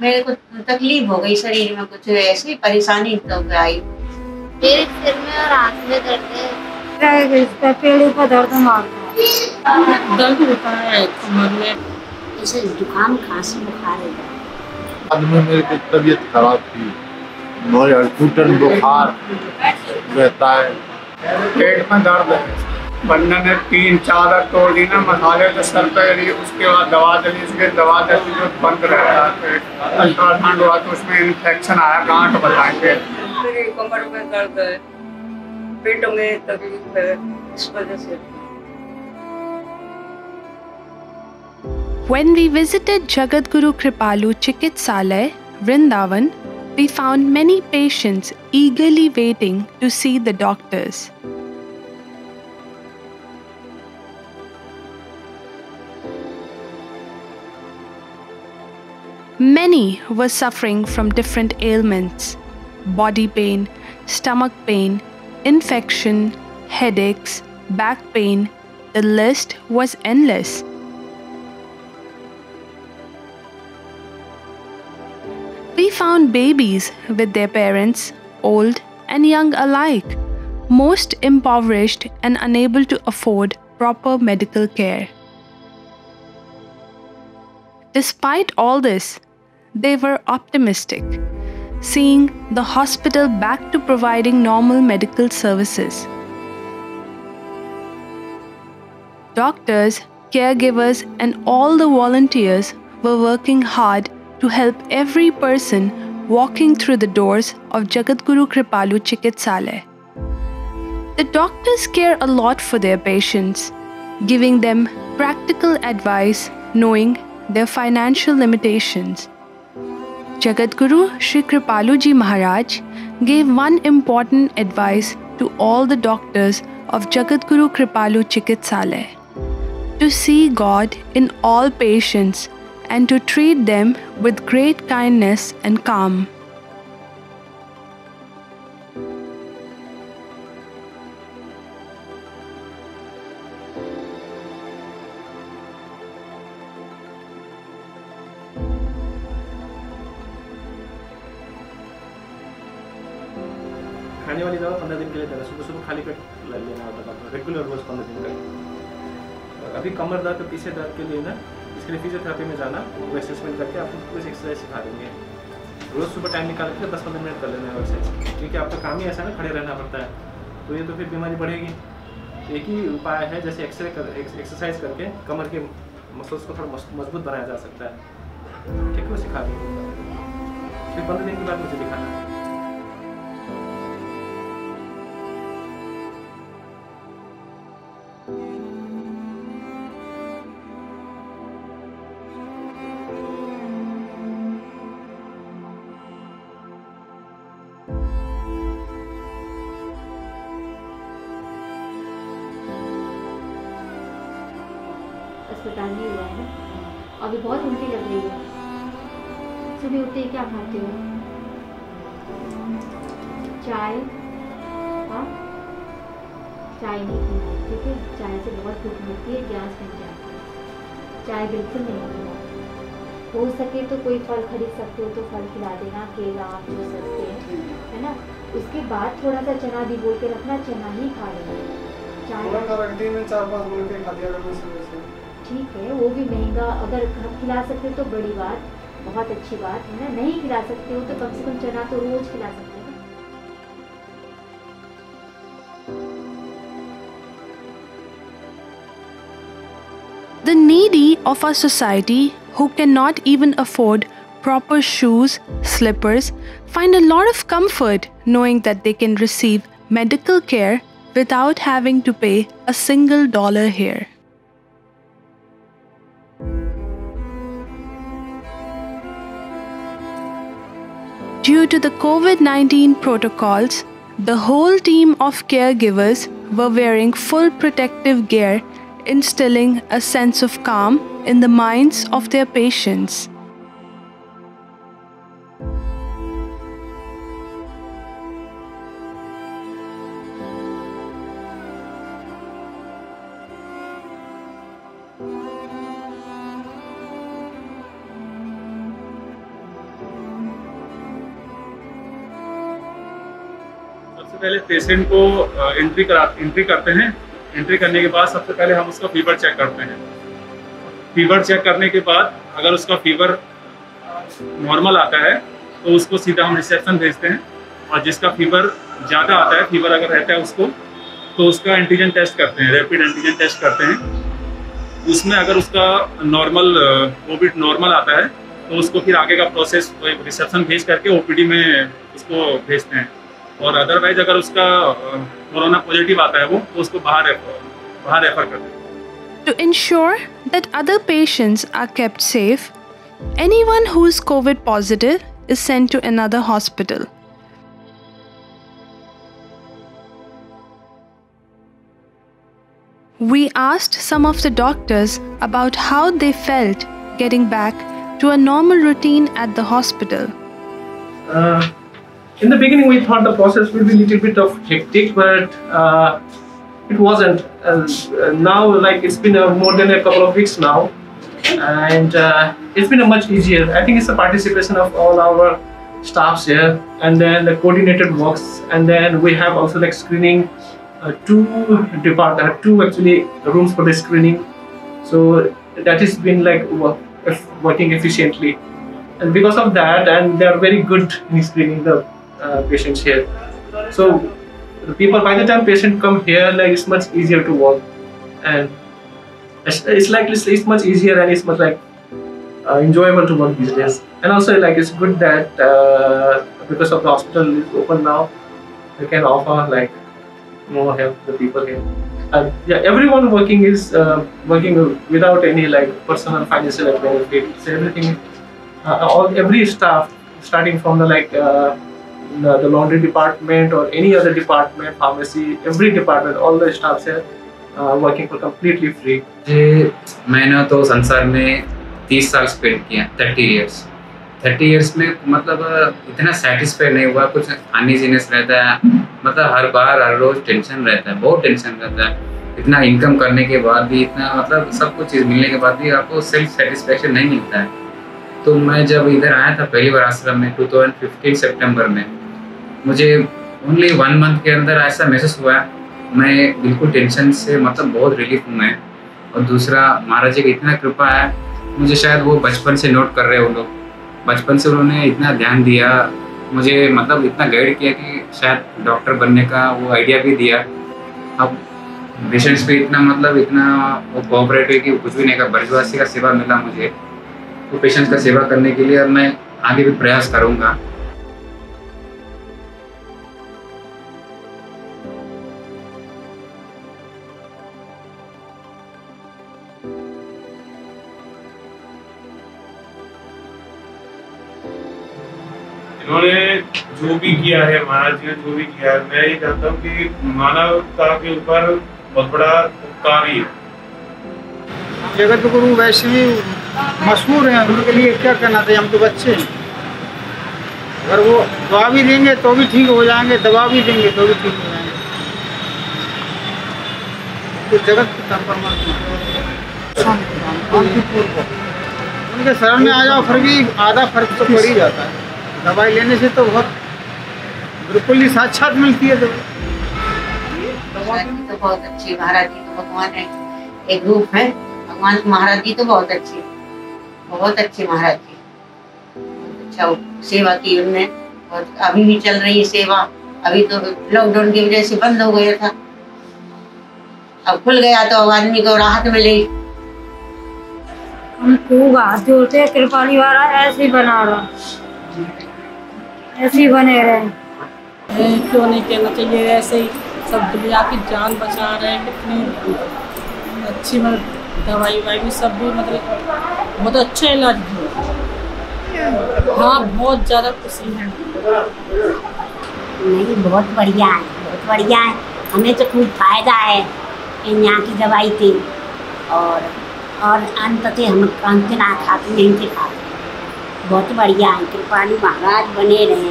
मेरे को तकलीफ हो गई, शरीर में कुछ ऐसी परेशानी तो आई। मेरे सिर में और आँख में दर्द है। इसका पेड़ों का दर्द मारता है। दर्द होता है कमर में, जैसे जुकाम खांसी बुखार है। बाद में मेरी की तबीयत खराब थी, टूटन बुखार रहता है, पेट में दर्द है। बंदर ने 3 चादर तोड़ दी ना, मसाले तो सर पे ली, उसके बाद दवा चली, उसके दवा चली जो बंद रहता है। अल्ट्रासाउंड हुआ तो उसमें इन्फेक्शन आया, गांठ बताएंगे। मेरी कमर में दर्द है, पेट में तकलीफ है, इस वजह से। When we visited Jagadguru Kripalu Chikitsalaya, Vrindavan, we found many patients eagerly waiting to see the doctors. Many were suffering from different ailments: body pain, stomach pain, infection, headaches, back pain. The list was endless. We found babies with their parents, old and young alike, most impoverished and unable to afford proper medical care. Despite all this, they were optimistic, seeing the hospital back to providing normal medical services. Doctors, caregivers, and all the volunteers were working hard to help every person walking through the doors of Jagadguru Kripalu Chikitsalaya. The doctors care a lot for their patients, giving them practical advice knowing their financial limitations. Jagadguru Shri Kripalu Ji Maharaj gave one important advice to all the doctors of Jagadguru Kripalu Chikitsalaya: to see God in all patients and to treat them with great kindness and calm. खाने वाली दवा 15 दिन के लिए देना, सुबह सुबह खाली पेट लेना होता है, रेगुलर रोज 15 दिन का। अभी कमर दर्द और पीछे दर्द के लिए ना, इसके लिए फिजियोथेरेपी में जाना, वो असेसमेंट करके आपको कुछ एक्सरसाइज सिखा देंगे। रोज सुबह टाइम निकाल के 10-15 मिनट कर लेना है एक्सरसाइज, क्योंकि आपका काम ही ऐसा है ना, खड़े रहना पड़ता है, तो ये तो फिर बीमारी बढ़ेगी। एक ही उपाय है, जैसे एक्सरसाइज करके कमर के मसल्स को थोड़ा मजबूत बनाया जा सकता है। ठीक है, वो सिखा देंगे। फिर 15 दिन के बाद मुझे दिखाना है। अस्पताल में हुआ है ना, अभी बहुत उल्टी लग रही है। सुबह उठते ही क्या खाते हो? चाय? हाँ, चाय नहीं पीना, ठीक है? चाय से बहुत भूख लगती है, गैस बन जाती है। चाय बिल्कुल नहीं पीना। हो सके तो कोई फल खरीद सकते हो तो फल खिला देना, केला आप जो सस्ते हैं, है ना। उसके बाद थोड़ा सा चना भी बोल के रखना, चना ही खा लेना। चाय रख दी में 4-5 बोल के खा दिया करना, ठीक है, वो भी महंगा। अगर खिला सकते हो तो बड़ी बात, बहुत अच्छी बात है ना। नहीं खिला सकते हो तो कम से कम चना तो रोज खिला सकते हो ना। The needy of our society, who cannot even afford proper shoes, slippers, find a lot of comfort knowing that they can receive medical care without having to pay a single dollar here. Due to the COVID-19 protocols, the whole team of caregivers were wearing full protective gear, instilling a sense of calm in the minds of their patients. सबसे पहले patient को entry करते हैं। Entry करने के बाद सबसे पहले हम उसका फीवर चेक करते हैं। फीवर चेक करने के बाद अगर उसका फीवर नॉर्मल आता है तो उसको सीधा हम रिसेप्शन भेजते हैं, और जिसका फीवर ज़्यादा आता है, फीवर अगर रहता है उसको, तो उसका एंटीजन टेस्ट करते हैं, रैपिड एंटीजन टेस्ट करते हैं। उसमें अगर उसका कोविड नॉर्मल आता है तो उसको फिर आगे का प्रोसेस रिसेप्शन भेज करके ओपीडी में उसको भेजते हैं, और अदरवाइज अगर उसका कोरोना पॉजिटिव आता है वो, तो उसको बाहर रेफर करते हैं। To ensure that other patients are kept safe, anyone who is COVID positive is sent to another hospital. We asked some of the doctors about how they felt getting back to a normal routine at the hospital. In the beginning, we thought the process would be a little bit of hectic, but it wasn't. Now, like it's been more than a couple of weeks now, and it's been a much easier. I think it's the participation of all our staffs here, and then the coordinated works, and then we have also like screening. Two actually rooms for the screening, so that has been like working efficiently, and because of that, and they are very good in screening the patients here. So the people, by the time patient come here, like it's much easier to work, and it's much easier, and it's much like enjoyable to work these days. And also like it's good that because of the hospital is open now, we can offer like more help to the people here. Yeah, everyone working is working without any like personal financial benefit. So everything, every staff, starting from the like the laundry department or any other department, pharmacy, every department, all the staffs here working for completely free. मैंने तो संसार में 30 साल spend किया, 30 years में, मतलब इतना satisfy नहीं हुआ। कुछ अनइजीनेस रहता है, मतलब हर बार हर रोज टेंशन रहता है, बहुत टेंशन रहता है। इतना इनकम करने के बाद भी, इतना मतलब सब कुछ चीज़ मिलने के बाद भी आपको सेल्फ सेटिस्फेक्शन नहीं मिलता है। तो मैं जब इधर आया था पहली बार आश्रम में 2015 सितंबर में, मुझे ओनली 1 मंथ के अंदर ऐसा महसूस हुआ, मैं बिल्कुल टेंशन से मतलब बहुत रिलीफ हूँ मैं। और दूसरा, महाराज जी की इतना कृपा है, मुझे शायद वो बचपन से नोट कर रहे हैं वो लोग, बचपन से उन्होंने इतना ध्यान दिया मुझे, मतलब इतना गाइड किया कि शायद डॉक्टर बनने का वो आइडिया भी दिया। अब पेशेंट्स पे इतना मतलब इतना वो कोऑपरेटिव कि कुछ भी नहीं का, ब्रजवासी का सेवा मिला मुझे, तो पेशेंट्स का सेवा करने के लिए अब मैं आगे भी प्रयास करूँगा। इन्होंने जो भी किया है, महाराज जी ने जो भी किया है, मैं ये जानता हूँ कि मानवता के ऊपर बहुत बड़ा उपकार ही है। जगत गुरु वैसे ही मशहूर हैं, उनके लिए क्या कहना चाहिए, हम तो बच्चे हैं। अगर वो दवा भी देंगे तो भी ठीक हो जाएंगे, दवा भी देंगे तो भी ठीक हो जाएंगे। तो जगत पिता परमात्मा उनके शरण में आ जाओ, फिर भी आधा फर्क तो पड़ ही जाता है। दवाई लेने से तो बहुत बिल्कुल ही साक्षात मिलती है। महाराज जी तो बहुत अच्छी, महाराज जी तो भगवान है, एक रूप है भगवान। महाराज जी तो बहुत अच्छी महाराज जी, अच्छा सेवा की उनने, और अभी भी चल रही है सेवा। अभी तो लॉकडाउन की वजह से बंद हो गया था, अब खुल गया तो अब आदमी को राहत मिली। हम खूब हाथ जोड़ते हैं, कृपाली वाला ऐसे ही बना रहा, ऐसे ही बने रहे। क्यों नहीं कहना चाहिए, ऐसे ही सब दुनिया की जान बचा रहे हैं। कितनी अच्छी मतलब दवाई वाई भी सब भी मतलब बहुत अच्छा इलाज है। हाँ, बहुत ज़्यादा खुशी है। नहीं, बहुत बढ़िया है, बहुत बढ़िया है। हमें तो खूब फायदा है इन यहाँ की दवाई थी, और अंततः हम कांति ना खाते, नहीं थे खाते। बहुत बढ़िया है, कृपाली महाराज बने रहे।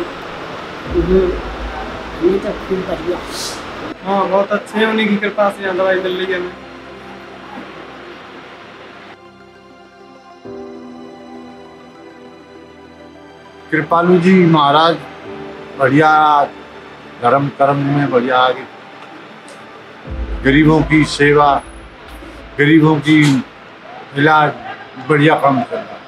हमें तो खूब बढ़िया। हाँ, बहुत अच्छे हैं, उन्हीं की कृपा से यहाँ दवाई मिल रही है हमें। कृपालू जी महाराज बढ़िया धर्म कर्म में बढ़िया आगे, गरीबों की सेवा, गरीबों की इलाज बढ़िया काम कर रहा है।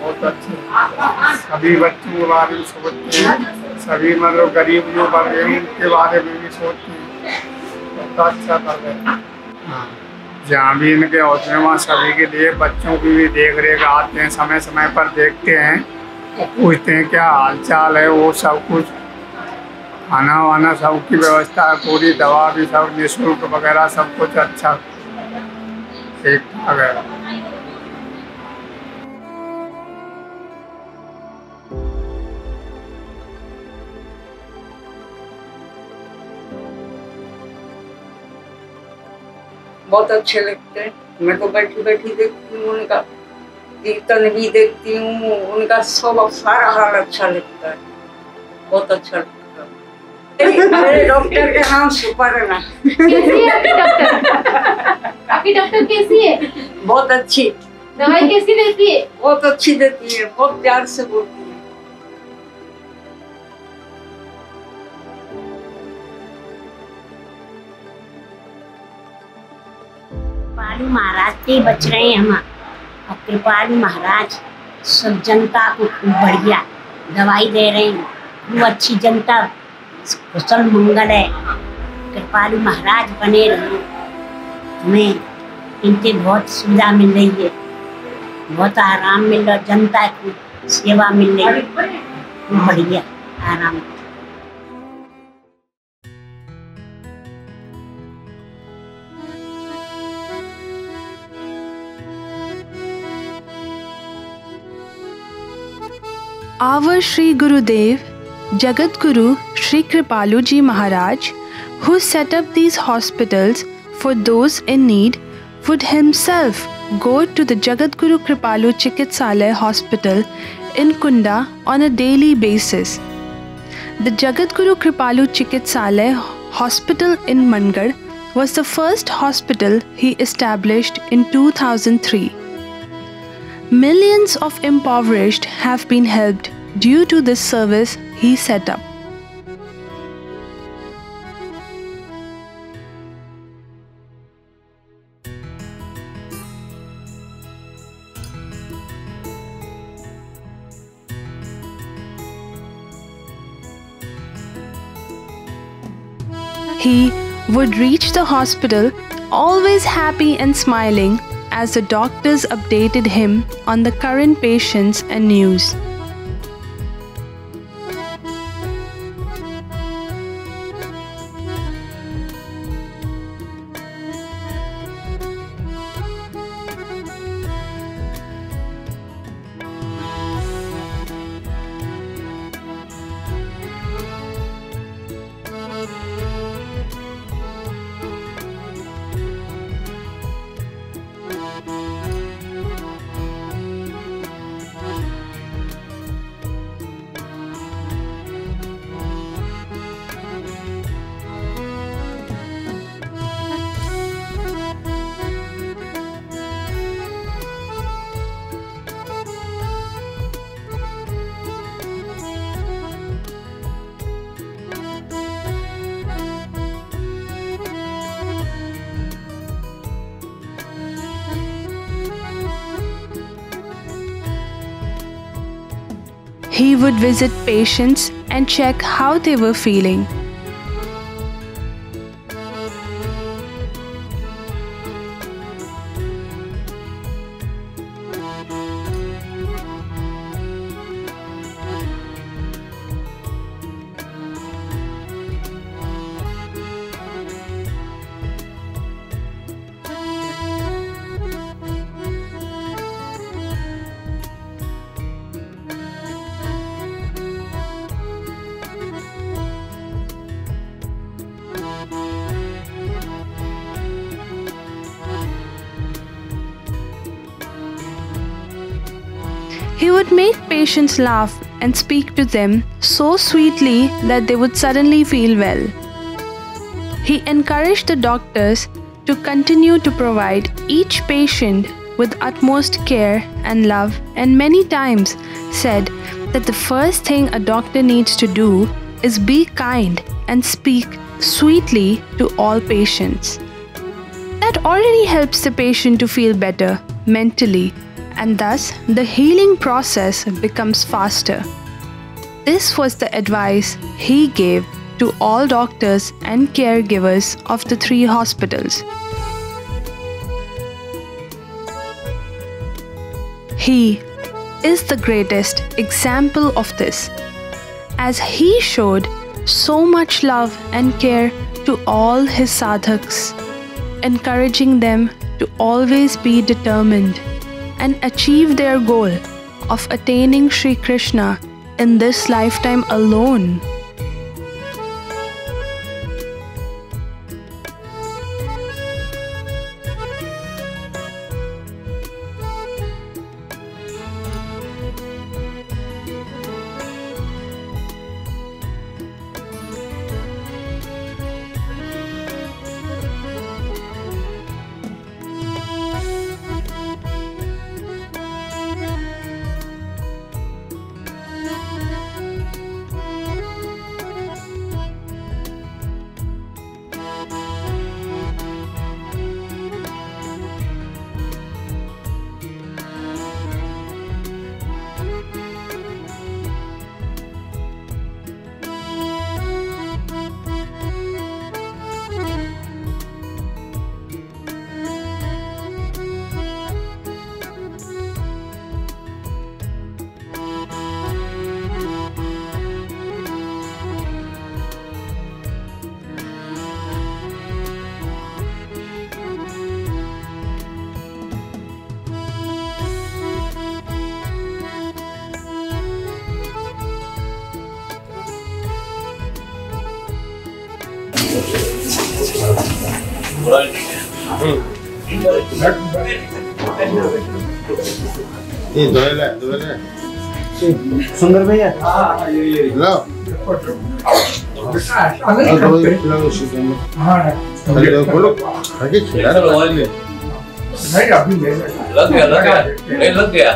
बहुत अच्छे, सभी बच्चों के बारे में सोचते हैं, सभी मतलब गरीब जो वर्ग हैं उनके बारे में भी सोचते हैं, बहुत अच्छा कर रहे हैं। हाँ, जहाँ भी इनके होते हैं वहाँ सभी के लिए बच्चों की भी देख रेख आते हैं, समय समय पर देखते हैं, पूछते हैं क्या हाल चाल है, वो सब कुछ, खाना वाना सब की व्यवस्था, पूरी दवा भी सब निःशुल्क वगैरह सब कुछ अच्छा ठीक ठाक है। बहुत अच्छे लगते हैं। मैं तो बैठी बैठी देखती हूँ, उनका कीर्तन भी देखती हूँ, उनका सब सारा हाल अच्छा लगता है, बहुत अच्छा लगता है। मेरे डॉक्टर के नाम सुपर्णा। कैसी है आपकी डॉक्टर? आपकी डॉक्टर कैसी है? बहुत अच्छी। दवाई कैसी देती है? बहुत अच्छी देती है, बहुत प्यार से बोलती है। कृपालु महाराज से बच रहे हैं हम, और कृपालु महाराज सब जनता को खूब बढ़िया दवाई दे रहे हैं, खूब अच्छी जनता कुशल मंगल है। कृपालु महाराज बने रहे, हमें इनसे बहुत सुविधा मिल रही है, बहुत आराम मिल रहा, जनता की सेवा मिल रही है, खूब बढ़िया आराम। Our Sri Gurudev, Jagat Guru Sri Kripalu Ji Maharaj, who set up these hospitals for those in need, would himself go to the Jagat Guru Kripalu Chikitsalaya Hospital in Kunda on a daily basis. The Jagat Guru Kripalu Chikitsalaya Hospital in Mangar was the first hospital he established in 2003. Millions of impoverished have been helped due to this service he set up. He would reach the hospital always happy and smiling as the doctors updated him on the current patients and news. He would visit patients and check how they were feeling. He would make patients laugh and speak to them so sweetly that they would suddenly feel well. He encouraged the doctors to continue to provide each patient with utmost care and love, and many times said that the first thing a doctor needs to do is be kind and speak sweetly to all patients. That already helps the patient to feel better mentally, and thus the healing process becomes faster. This was the advice he gave to all doctors and caregivers of the 3 hospitals. He is the greatest example of this, as he showed so much love and care to all his sadhaks, encouraging them to always be determined and achieve their goal of attaining Sri Krishna in this lifetime alone. सुंदर भैया लो बोलो आगे खिला नहीं अभी लग गया नहीं लग गया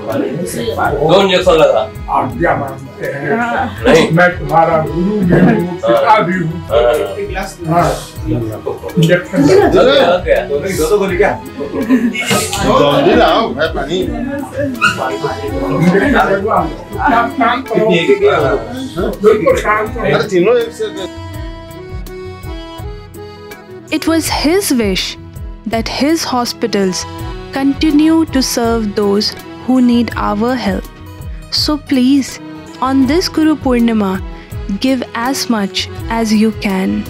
2 इंजेक्शन लगा आप क्या मानते हैं नहीं मैं तुम्हारा गुरु भी हूँ पिता भी हूँ इंजेक्शन लग गया दो गोली क्या जल्दी लाओ भाई पानी अरे तीनों एक से It was his wish that his hospitals continue to serve those who need our help. So please, on this Guru Purnima, give as much as you can.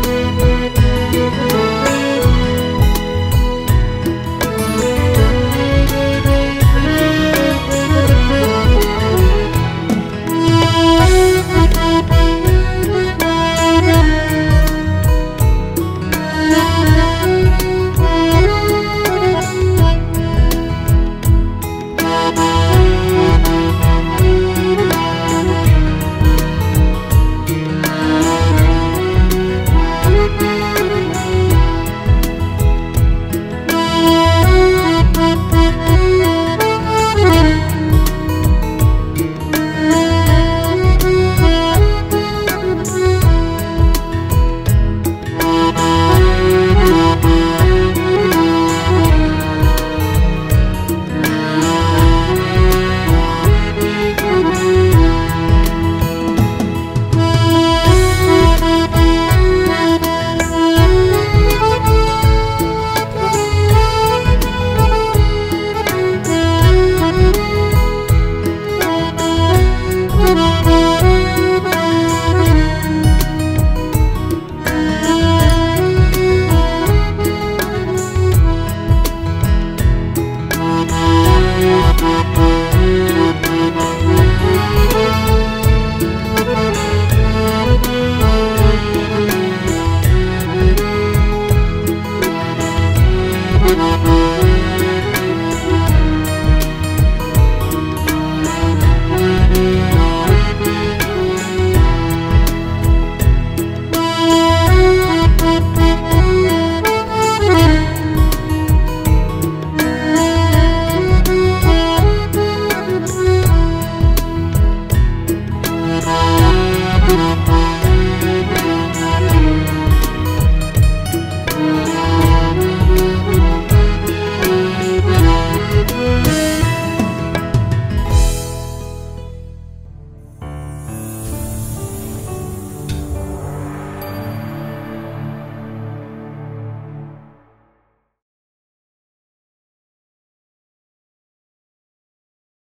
है।